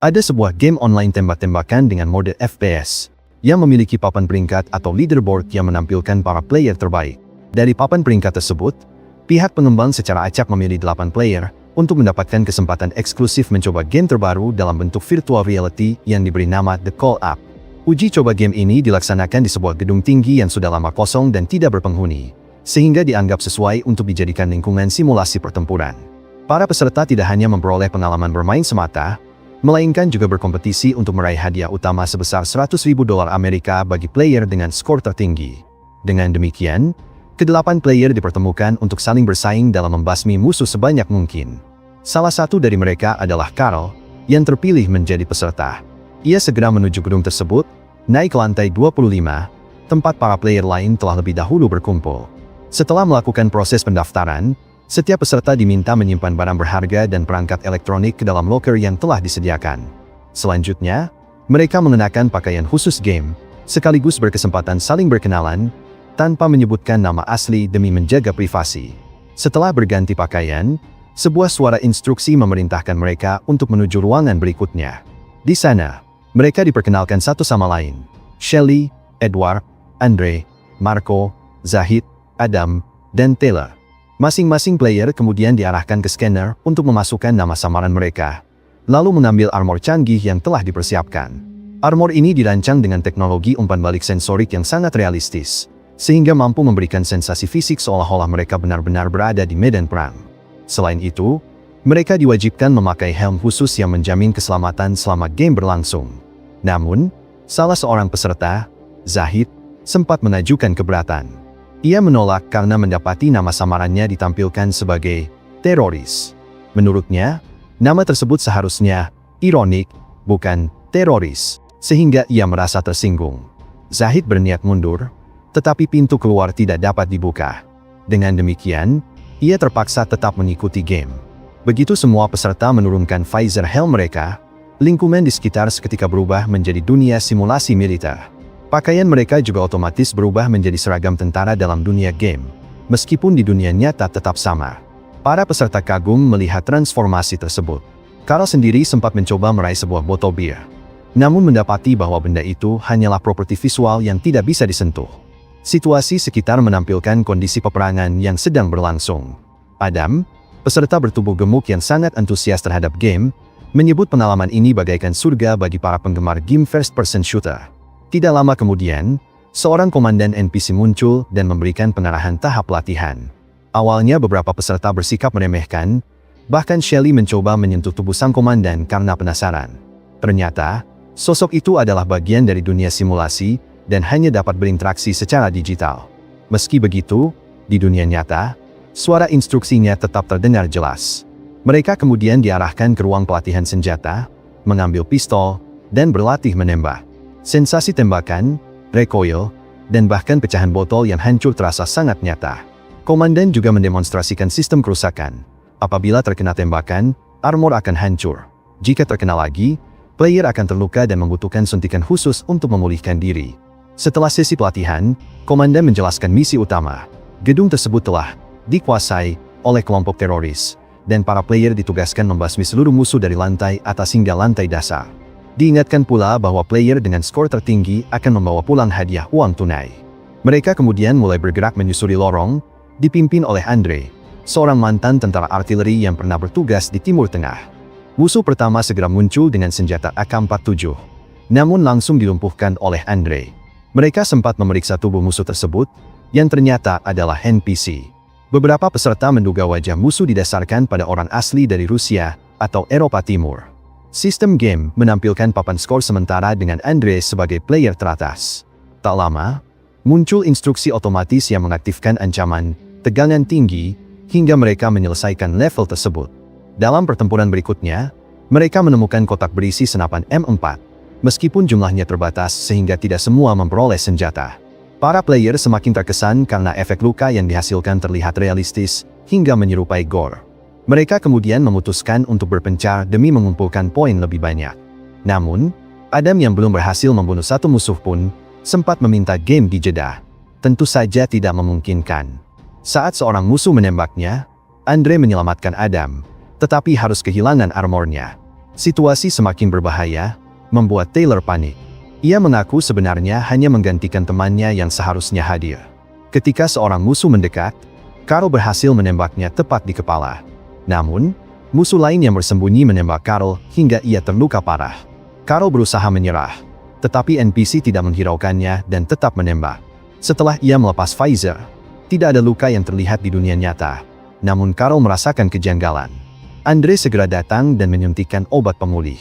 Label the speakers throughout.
Speaker 1: Ada sebuah game online tembak-tembakan dengan mode FPS yang memiliki papan peringkat atau leaderboard yang menampilkan para player terbaik. Dari papan peringkat tersebut, pihak pengembang secara acak memilih 8 player untuk mendapatkan kesempatan eksklusif mencoba game terbaru dalam bentuk virtual reality yang diberi nama The Call Up. Uji coba game ini dilaksanakan di sebuah gedung tinggi yang sudah lama kosong dan tidak berpenghuni, sehingga dianggap sesuai untuk dijadikan lingkungan simulasi pertempuran. Para peserta tidak hanya memperoleh pengalaman bermain semata, melainkan juga berkompetisi untuk meraih hadiah utama sebesar $100.000 Amerika bagi player dengan skor tertinggi. Dengan demikian, ke-8 player dipertemukan untuk saling bersaing dalam membasmi musuh sebanyak mungkin. Salah satu dari mereka adalah Carl, yang terpilih menjadi peserta. Ia segera menuju gedung tersebut, naik ke lantai 25, tempat para player lain telah lebih dahulu berkumpul. Setelah melakukan proses pendaftaran, setiap peserta diminta menyimpan barang berharga dan perangkat elektronik ke dalam loker yang telah disediakan. Selanjutnya, mereka mengenakan pakaian khusus game, sekaligus berkesempatan saling berkenalan, tanpa menyebutkan nama asli demi menjaga privasi. Setelah berganti pakaian, sebuah suara instruksi memerintahkan mereka untuk menuju ruangan berikutnya. Di sana, mereka diperkenalkan satu sama lain. Shelly, Edward, Andre, Marco, Zahid, Adam, dan Taylor. Masing-masing player kemudian diarahkan ke scanner untuk memasukkan nama samaran mereka, lalu mengambil armor canggih yang telah dipersiapkan. Armor ini dirancang dengan teknologi umpan balik sensorik yang sangat realistis, sehingga mampu memberikan sensasi fisik seolah-olah mereka benar-benar berada di medan perang. Selain itu, mereka diwajibkan memakai helm khusus yang menjamin keselamatan selama game berlangsung. Namun, salah seorang peserta, Zahid, sempat mengajukan keberatan. Ia menolak karena mendapati nama samarannya ditampilkan sebagai teroris. Menurutnya, nama tersebut seharusnya ironik, bukan teroris, sehingga ia merasa tersinggung. Zahid berniat mundur, tetapi pintu keluar tidak dapat dibuka. Dengan demikian, ia terpaksa tetap mengikuti game. Begitu semua peserta menurunkan visor helm mereka, lingkungan di sekitar seketika berubah menjadi dunia simulasi militer. Pakaian mereka juga otomatis berubah menjadi seragam tentara dalam dunia game, meskipun di dunia nyata tetap sama. Para peserta kagum melihat transformasi tersebut. Carl sendiri sempat mencoba meraih sebuah botol bir, namun mendapati bahwa benda itu hanyalah properti visual yang tidak bisa disentuh. Situasi sekitar menampilkan kondisi peperangan yang sedang berlangsung. Adam, peserta bertubuh gemuk yang sangat antusias terhadap game, menyebut pengalaman ini bagaikan surga bagi para penggemar game first-person shooter. Tidak lama kemudian, seorang komandan NPC muncul dan memberikan pengarahan tahap latihan. Awalnya beberapa peserta bersikap meremehkan, bahkan Shelly mencoba menyentuh tubuh sang komandan karena penasaran. Ternyata, sosok itu adalah bagian dari dunia simulasi dan hanya dapat berinteraksi secara digital. Meski begitu, di dunia nyata, suara instruksinya tetap terdengar jelas. Mereka kemudian diarahkan ke ruang pelatihan senjata, mengambil pistol, dan berlatih menembak. Sensasi tembakan, recoil, dan bahkan pecahan botol yang hancur terasa sangat nyata. Komandan juga mendemonstrasikan sistem kerusakan. Apabila terkena tembakan, armor akan hancur. Jika terkena lagi, player akan terluka dan membutuhkan suntikan khusus untuk memulihkan diri. Setelah sesi pelatihan, komandan menjelaskan misi utama. Gedung tersebut telah dikuasai oleh kelompok teroris, dan para player ditugaskan membasmi seluruh musuh dari lantai atas hingga lantai dasar. Diingatkan pula bahwa player dengan skor tertinggi akan membawa pulang hadiah uang tunai. Mereka kemudian mulai bergerak menyusuri lorong, dipimpin oleh Andre, seorang mantan tentara artileri yang pernah bertugas di Timur Tengah. Musuh pertama segera muncul dengan senjata AK-47, namun langsung dilumpuhkan oleh Andre. Mereka sempat memeriksa tubuh musuh tersebut, yang ternyata adalah NPC. Beberapa peserta menduga wajah musuh didasarkan pada orang asli dari Rusia atau Eropa Timur. Sistem game menampilkan papan skor sementara dengan Andre sebagai player teratas. Tak lama, muncul instruksi otomatis yang mengaktifkan ancaman tegangan tinggi hingga mereka menyelesaikan level tersebut. Dalam pertempuran berikutnya, mereka menemukan kotak berisi senapan M4, meskipun jumlahnya terbatas sehingga tidak semua memperoleh senjata. Para player semakin terkesan karena efek luka yang dihasilkan terlihat realistis hingga menyerupai gore. Mereka kemudian memutuskan untuk berpencar demi mengumpulkan poin lebih banyak. Namun, Adam yang belum berhasil membunuh satu musuh pun, sempat meminta game dijeda. Tentu saja tidak memungkinkan. Saat seorang musuh menembaknya, Andre menyelamatkan Adam, tetapi harus kehilangan armornya. Situasi semakin berbahaya, membuat Taylor panik. Ia mengaku sebenarnya hanya menggantikan temannya yang seharusnya hadir. Ketika seorang musuh mendekat, Carl berhasil menembaknya tepat di kepala. Namun, musuh lain yang bersembunyi menembak Carl hingga ia terluka parah. Carl berusaha menyerah, tetapi NPC tidak menghiraukannya dan tetap menembak. Setelah ia melepas visor, tidak ada luka yang terlihat di dunia nyata. Namun Carl merasakan kejanggalan. Andre segera datang dan menyuntikkan obat pemulih.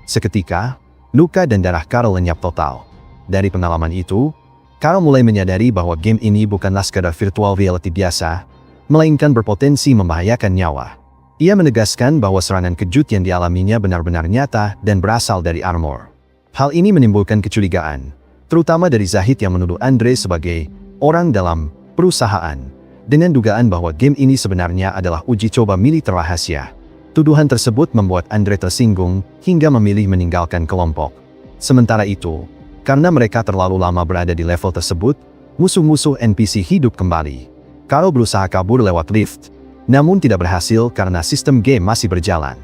Speaker 1: Seketika, luka dan darah Carl lenyap total. Dari pengalaman itu, Carl mulai menyadari bahwa game ini bukanlah sekadar virtual reality biasa, melainkan berpotensi membahayakan nyawa. Ia menegaskan bahwa serangan kejut yang dialaminya benar-benar nyata dan berasal dari armor. Hal ini menimbulkan kecurigaan, terutama dari Zahid yang menuduh Andre sebagai orang dalam perusahaan, dengan dugaan bahwa game ini sebenarnya adalah uji coba militer rahasia. Tuduhan tersebut membuat Andre tersinggung hingga memilih meninggalkan kelompok. Sementara itu, karena mereka terlalu lama berada di level tersebut, musuh-musuh NPC hidup kembali. Carl berusaha kabur lewat lift, namun tidak berhasil karena sistem game masih berjalan.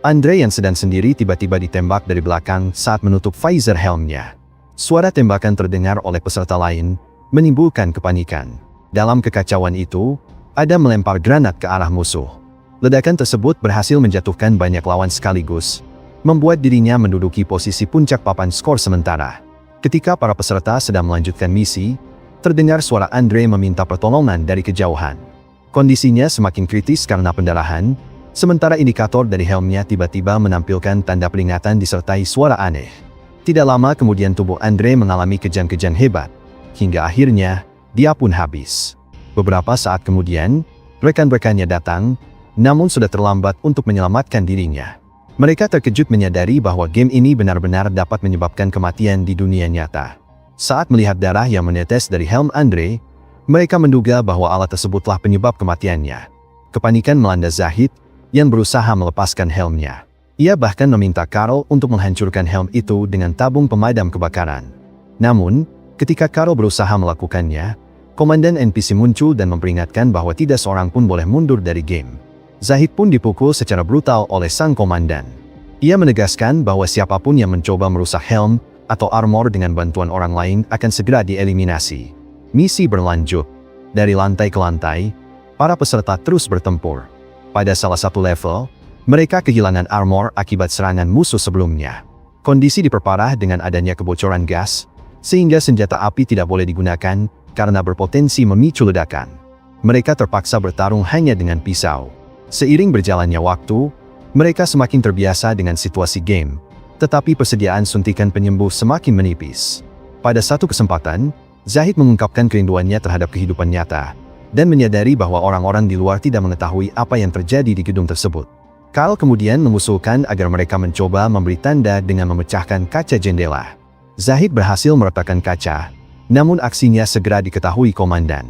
Speaker 1: Andre yang sedang sendiri tiba-tiba ditembak dari belakang saat menutup visor helmnya. Suara tembakan terdengar oleh peserta lain, menimbulkan kepanikan. Dalam kekacauan itu, Adam melempar granat ke arah musuh. Ledakan tersebut berhasil menjatuhkan banyak lawan sekaligus, membuat dirinya menduduki posisi puncak papan skor sementara. Ketika para peserta sedang melanjutkan misi, terdengar suara Andre meminta pertolongan dari kejauhan. Kondisinya semakin kritis karena pendarahan, sementara indikator dari helmnya tiba-tiba menampilkan tanda peringatan disertai suara aneh. Tidak lama kemudian tubuh Andre mengalami kejang-kejang hebat, hingga akhirnya dia pun habis. Beberapa saat kemudian, rekan-rekannya datang, namun sudah terlambat untuk menyelamatkan dirinya. Mereka terkejut menyadari bahwa game ini benar-benar dapat menyebabkan kematian di dunia nyata. Saat melihat darah yang menetes dari helm Andre, mereka menduga bahwa alat tersebutlah penyebab kematiannya. Kepanikan melanda Zahid, yang berusaha melepaskan helmnya. Ia bahkan meminta Carl untuk menghancurkan helm itu dengan tabung pemadam kebakaran. Namun, ketika Carl berusaha melakukannya, komandan NPC muncul dan memperingatkan bahwa tidak seorang pun boleh mundur dari game. Zahid pun dipukul secara brutal oleh sang komandan. Ia menegaskan bahwa siapapun yang mencoba merusak helm atau armor dengan bantuan orang lain akan segera dieliminasi. Misi berlanjut. Dari lantai ke lantai, para peserta terus bertempur. Pada salah satu level, mereka kehilangan armor akibat serangan musuh sebelumnya. Kondisi diperparah dengan adanya kebocoran gas, sehingga senjata api tidak boleh digunakan karena berpotensi memicu ledakan. Mereka terpaksa bertarung hanya dengan pisau. Seiring berjalannya waktu, mereka semakin terbiasa dengan situasi game, tetapi persediaan suntikan penyembuh semakin menipis. Pada satu kesempatan, Zahid mengungkapkan kerinduannya terhadap kehidupan nyata, dan menyadari bahwa orang-orang di luar tidak mengetahui apa yang terjadi di gedung tersebut. Carl kemudian mengusulkan agar mereka mencoba memberi tanda dengan memecahkan kaca jendela. Zahid berhasil meretakan kaca, namun aksinya segera diketahui komandan.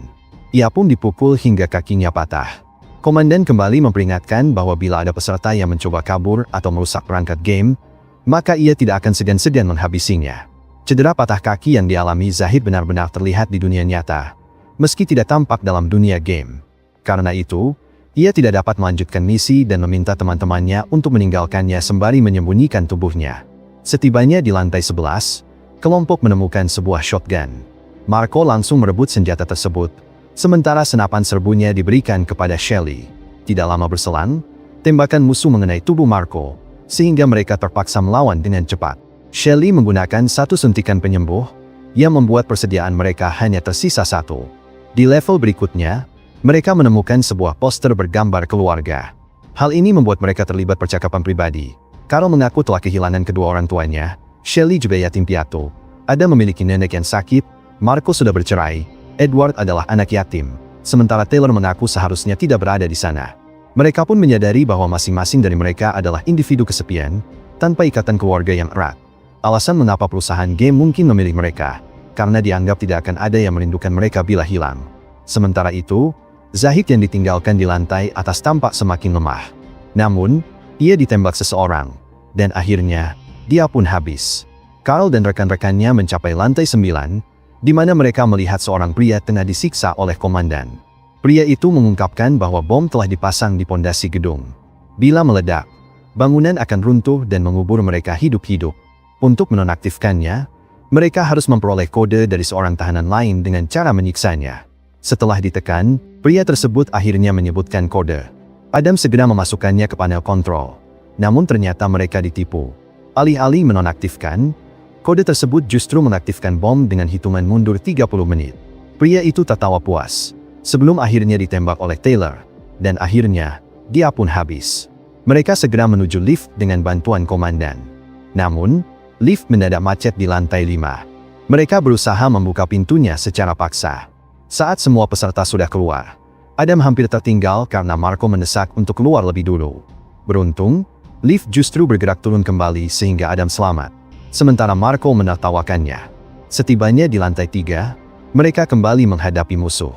Speaker 1: Ia pun dipukul hingga kakinya patah. Komandan kembali memperingatkan bahwa bila ada peserta yang mencoba kabur atau merusak perangkat game, maka ia tidak akan segan-segan menghabisinya. Cedera patah kaki yang dialami Zahid benar-benar terlihat di dunia nyata, meski tidak tampak dalam dunia game. Karena itu, ia tidak dapat melanjutkan misi dan meminta teman-temannya untuk meninggalkannya sembari menyembunyikan tubuhnya. Setibanya di lantai 11, kelompok menemukan sebuah shotgun. Marco langsung merebut senjata tersebut, sementara senapan serbunya diberikan kepada Shelly. Tidak lama berselang, tembakan musuh mengenai tubuh Marco, sehingga mereka terpaksa melawan dengan cepat. Shelly menggunakan satu suntikan penyembuh, yang membuat persediaan mereka hanya tersisa satu. Di level berikutnya, mereka menemukan sebuah poster bergambar keluarga. Hal ini membuat mereka terlibat percakapan pribadi. Carl mengaku telah kehilangan kedua orang tuanya, Shelly juga yatim piatu. Ada memiliki nenek yang sakit, Marco sudah bercerai, Edward adalah anak yatim, sementara Taylor mengaku seharusnya tidak berada di sana. Mereka pun menyadari bahwa masing-masing dari mereka adalah individu kesepian, tanpa ikatan keluarga yang erat. Alasan mengapa perusahaan game mungkin memilih mereka, karena dianggap tidak akan ada yang merindukan mereka bila hilang. Sementara itu, Zahid yang ditinggalkan di lantai atas tampak semakin lemah. Namun, ia ditembak seseorang, dan akhirnya, dia pun habis. Carl dan rekan-rekannya mencapai lantai 9, di mana mereka melihat seorang pria tengah disiksa oleh komandan. Pria itu mengungkapkan bahwa bom telah dipasang di pondasi gedung. Bila meledak, bangunan akan runtuh dan mengubur mereka hidup-hidup. Untuk menonaktifkannya, mereka harus memperoleh kode dari seorang tahanan lain dengan cara menyiksanya. Setelah ditekan, pria tersebut akhirnya menyebutkan kode. Adam segera memasukkannya ke panel kontrol. Namun ternyata mereka ditipu. Alih-alih menonaktifkan, kode tersebut justru mengaktifkan bom dengan hitungan mundur 30 menit. Pria itu tertawa puas, sebelum akhirnya ditembak oleh Taylor. Dan akhirnya, dia pun habis. Mereka segera menuju lift dengan bantuan komandan. Namun, lift mendadak macet di lantai 5. Mereka berusaha membuka pintunya secara paksa. Saat semua peserta sudah keluar, Adam hampir tertinggal karena Marco mendesak untuk keluar lebih dulu. Beruntung, lift justru bergerak turun kembali sehingga Adam selamat. Sementara Marco menertawakannya. Setibanya di lantai 3, mereka kembali menghadapi musuh.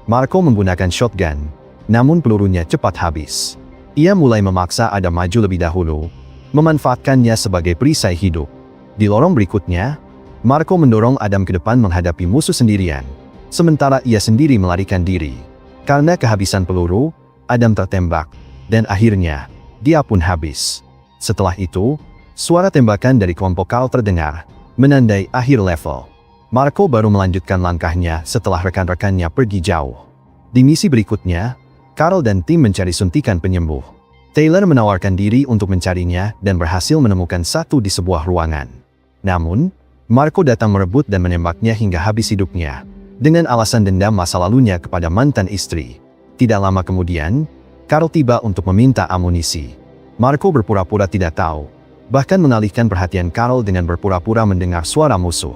Speaker 1: Marco menggunakan shotgun, namun pelurunya cepat habis. Ia mulai memaksa Adam maju lebih dahulu, memanfaatkannya sebagai perisai hidup. Di lorong berikutnya, Marco mendorong Adam ke depan menghadapi musuh sendirian, sementara ia sendiri melarikan diri. Karena kehabisan peluru, Adam tertembak, dan akhirnya, dia pun habis. Setelah itu, suara tembakan dari kelompok Carl terdengar, menandai akhir level. Marco baru melanjutkan langkahnya setelah rekan-rekannya pergi jauh. Di misi berikutnya, Carl dan tim mencari suntikan penyembuh. Taylor menawarkan diri untuk mencarinya dan berhasil menemukan satu di sebuah ruangan. Namun, Marco datang merebut dan menembaknya hingga habis hidupnya, dengan alasan dendam masa lalunya kepada mantan istri. Tidak lama kemudian, Carl tiba untuk meminta amunisi. Marco berpura-pura tidak tahu, bahkan mengalihkan perhatian Carl dengan berpura-pura mendengar suara musuh.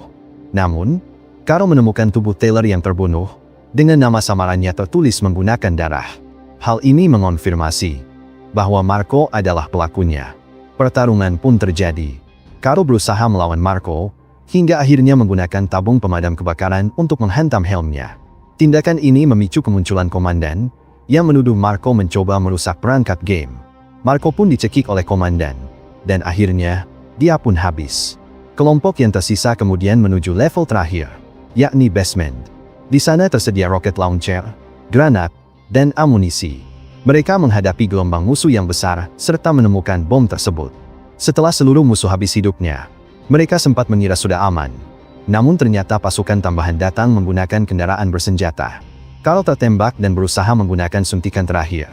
Speaker 1: Namun, Carl menemukan tubuh Taylor yang terbunuh, dengan nama samarannya tertulis menggunakan darah. Hal ini mengonfirmasi bahwa Marco adalah pelakunya. Pertarungan pun terjadi. Carl berusaha melawan Marco, hingga akhirnya menggunakan tabung pemadam kebakaran untuk menghantam helmnya. Tindakan ini memicu kemunculan komandan, yang menuduh Marco mencoba merusak perangkat game. Marco pun dicekik oleh komandan, dan akhirnya, dia pun habis. Kelompok yang tersisa kemudian menuju level terakhir, yakni basement. Di sana tersedia rocket launcher, granat, dan amunisi. Mereka menghadapi gelombang musuh yang besar, serta menemukan bom tersebut. Setelah seluruh musuh habis hidupnya, mereka sempat mengira sudah aman. Namun ternyata pasukan tambahan datang menggunakan kendaraan bersenjata. Carl tertembak dan berusaha menggunakan suntikan terakhir.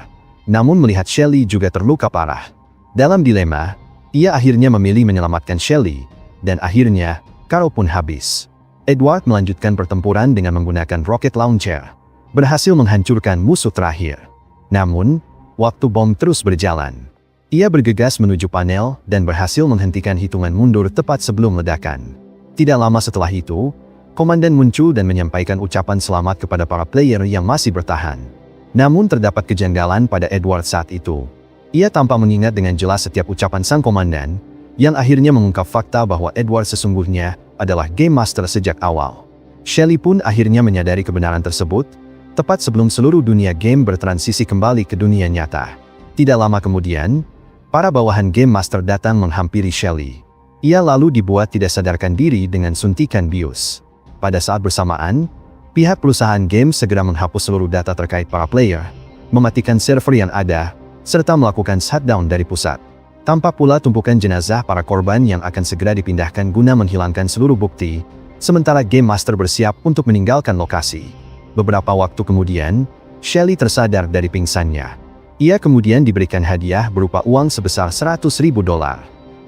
Speaker 1: Namun melihat Shelley juga terluka parah. Dalam dilema, ia akhirnya memilih menyelamatkan Shelley, dan akhirnya, Carl pun habis. Edward melanjutkan pertempuran dengan menggunakan rocket launcher, berhasil menghancurkan musuh terakhir. Namun, waktu bom terus berjalan. Ia bergegas menuju panel dan berhasil menghentikan hitungan mundur tepat sebelum ledakan. Tidak lama setelah itu, komandan muncul dan menyampaikan ucapan selamat kepada para player yang masih bertahan. Namun terdapat kejanggalan pada Edward saat itu. Ia tampak mengingat dengan jelas setiap ucapan sang komandan, yang akhirnya mengungkap fakta bahwa Edward sesungguhnya adalah Game Master sejak awal. Shelley pun akhirnya menyadari kebenaran tersebut, tepat sebelum seluruh dunia game bertransisi kembali ke dunia nyata. Tidak lama kemudian, para bawahan Game Master datang menghampiri Shelley. Ia lalu dibuat tidak sadarkan diri dengan suntikan bius. Pada saat bersamaan, pihak perusahaan game segera menghapus seluruh data terkait para player, mematikan server yang ada, serta melakukan shutdown dari pusat. Tampak pula tumpukan jenazah para korban yang akan segera dipindahkan guna menghilangkan seluruh bukti, sementara Game Master bersiap untuk meninggalkan lokasi. Beberapa waktu kemudian, Shelley tersadar dari pingsannya. Ia kemudian diberikan hadiah berupa uang sebesar $100.000.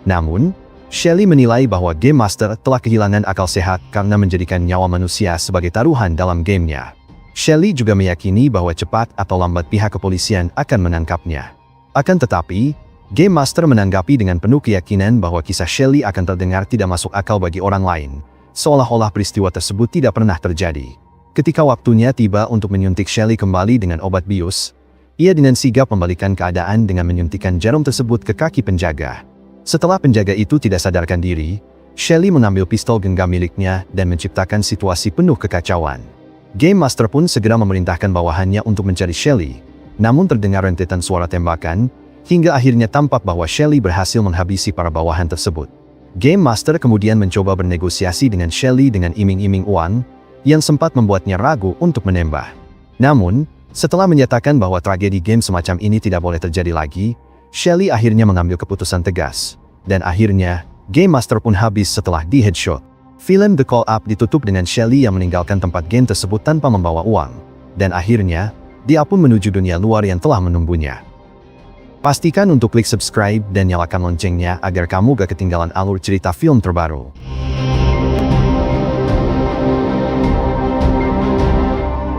Speaker 1: Namun, Shelley menilai bahwa Game Master telah kehilangan akal sehat karena menjadikan nyawa manusia sebagai taruhan dalam gamenya. Shelley juga meyakini bahwa cepat atau lambat pihak kepolisian akan menangkapnya. Akan tetapi, Game Master menanggapi dengan penuh keyakinan bahwa kisah Shelley akan terdengar tidak masuk akal bagi orang lain, seolah-olah peristiwa tersebut tidak pernah terjadi. Ketika waktunya tiba untuk menyuntik Shelley kembali dengan obat bius, ia dengan sigap membalikan keadaan dengan menyuntikkan jarum tersebut ke kaki penjaga. Setelah penjaga itu tidak sadarkan diri, Shelley mengambil pistol genggam miliknya dan menciptakan situasi penuh kekacauan. Game Master pun segera memerintahkan bawahannya untuk mencari Shelley, namun terdengar rentetan suara tembakan, hingga akhirnya tampak bahwa Shelley berhasil menghabisi para bawahan tersebut. Game Master kemudian mencoba bernegosiasi dengan Shelley dengan iming-iming uang, yang sempat membuatnya ragu untuk menembak. Namun, setelah menyatakan bahwa tragedi game semacam ini tidak boleh terjadi lagi, Shelly akhirnya mengambil keputusan tegas. Dan akhirnya, Game Master pun habis setelah di-headshot. Film The Call Up ditutup dengan Shelly yang meninggalkan tempat game tersebut tanpa membawa uang. Dan akhirnya, dia pun menuju dunia luar yang telah menunggunya. Pastikan untuk klik subscribe dan nyalakan loncengnya agar kamu gak ketinggalan alur cerita film terbaru.